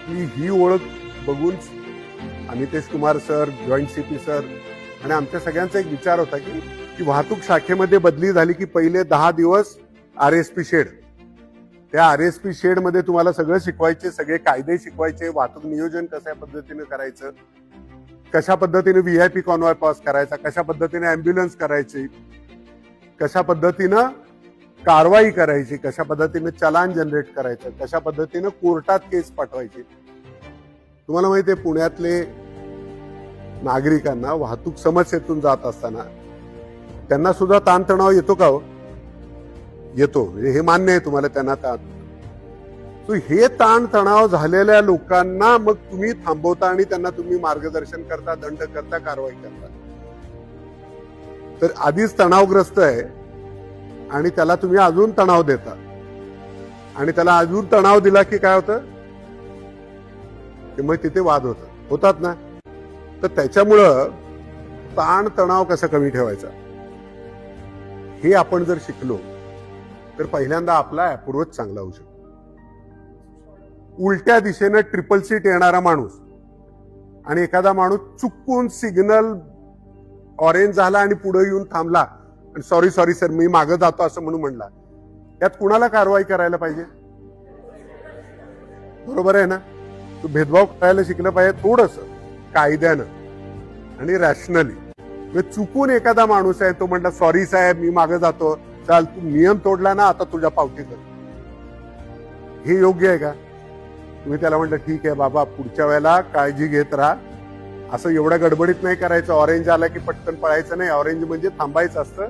ही ओळख बघून Amitesh Kumar sir, joint CP sir आणि आमच्या सगळ्यांचा एक विचार होता की वाहतूक शाखेमध्ये बदली झाली की पहिले 10 दिवस RSP शेड, त्या RSP शेड मध्ये तुम्हाला सगळं शिकवायचे, सगळे कायदे शिकवायचे, वाहतूक नियोजन कशा पद्धतीने करायचं, कशा पद्धतीने VIP कॉन्वॉय पास करायचा, कशा पद्धतीने अँब्युलन्स करायची, कशा पद्धतीनं कारवाई करायची, कशा पद्धतीने चलान जनरेट करायचं, कशा पद्धतीने कोर्टात केस पाठवायची. तुम्हाला माहिती आहे पुण्यातले नागरिकांना वाहतूक समस्येतून जात असताना त्यांना सुद्धा ताणतणाव येतो का हो? येतो, हे मान्य आहे तुम्हाला त्यांना ताण. तो हे ताणतणाव झालेल्या लोकांना मग तुम्ही थांबवता आणि त्यांना तुम्ही मार्गदर्शन करता, दंड करता, कारवाई करता. तर आधीच तणावग्रस्त आहे आणि त्याला तुम्ही अजून तणाव देता आणि त्याला अजून तणाव दिला की काय होतं, मग तिथे वाद होतात ना. तर त्याच्यामुळं ताण तणाव कसा कमी ठेवायचा हे आपण जर शिकलो तर पहिल्यांदा आपला अप्रोच चांगला होऊ शकतो. उलट्या दिशेनं ट्रिपल सीट येणारा माणूस आणि एखादा माणूस चुकून सिग्नल ऑरेंज झाला आणि पुढे येऊन थांबला आणि सॉरी सर मी मागं जातो असं म्हणून म्हणला, यात कुणाला कारवाई करायला पाहिजे? बरोबर आहे ना. तू भेदभाव करायला शिकलं पाहिजे थोडस कायद्यानं आणि रॅशनली. चुकून एखादा माणूस आहे तो म्हणला सॉरी साहेब मी मागे जातो, चाल तू नियम तोडला ना आता तुझ्या पावती कर, हे योग्य आहे का? तुम्ही त्याला म्हटलं ठीक आहे बाबा पुढच्या वेळेला काळजी घेत राहा, असं एवढ्या गडबडीत नाही करायचं, ऑरेंज आला की पटकन पळायचं नाही, ऑरेंज म्हणजे थांबायचं असतं,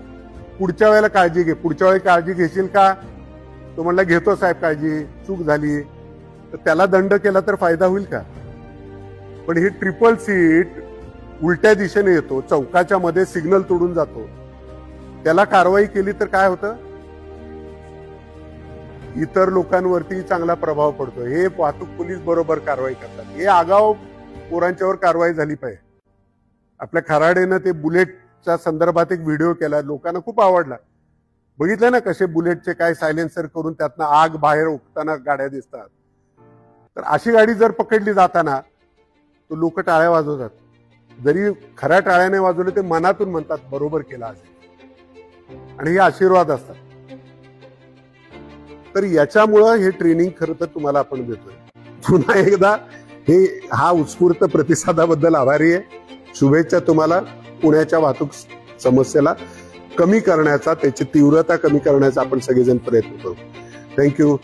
पुढच्या वेळेला काळजी घे. पुढच्या वेळी काळजी घेशील का? तो म्हणला घेतो साहेब काळजी, चूक झाली, तर त्याला दंड केला तर फायदा होईल का? पण ही ट्रिपल सीट उलट्या दिशेने येतो, चौकाच्या मध्ये सिग्नल तोडून जातो, त्याला कारवाई केली तर काय होतं? इतर लोकांवरती चांगला प्रभाव पडतो. हे वाहतूक पोलीस बरोबर कारवाई करतात. हे आगाऊ पोरांच्यावर कारवाई झाली पाहिजे. आपल्या खराडेनं ते बुलेटच्या संदर्भात एक व्हिडिओ केला, लोकांना खूप आवडला. बघितलं ना कसे बुलेटचे काय सायलेन्सर करून त्यातनं आग बाहेर उठताना गाड्या दिसतात. तर अशी गाडी जर पकडली जाताना तर लोक टाळ्या वाजवतात, जरी खऱ्या टाळ्याने वाजवले ते मनातून म्हणतात बरोबर केला असेल, आणि हे आशीर्वाद असतात. तर याच्यामुळं हे ट्रेनिंग खरं तर तुम्हाला आपण देतोय. पुन्हा एकदा हा उत्स्फूर्त प्रतिसादाबद्दल आभारी आहे. शुभेच्छा तुम्हाला. पुण्याच्या वाहतूक समस्येला कमी करण्याचा, त्याची तीव्रता कमी करण्याचा आपण सगळेजण प्रयत्न करू. थँक्यू.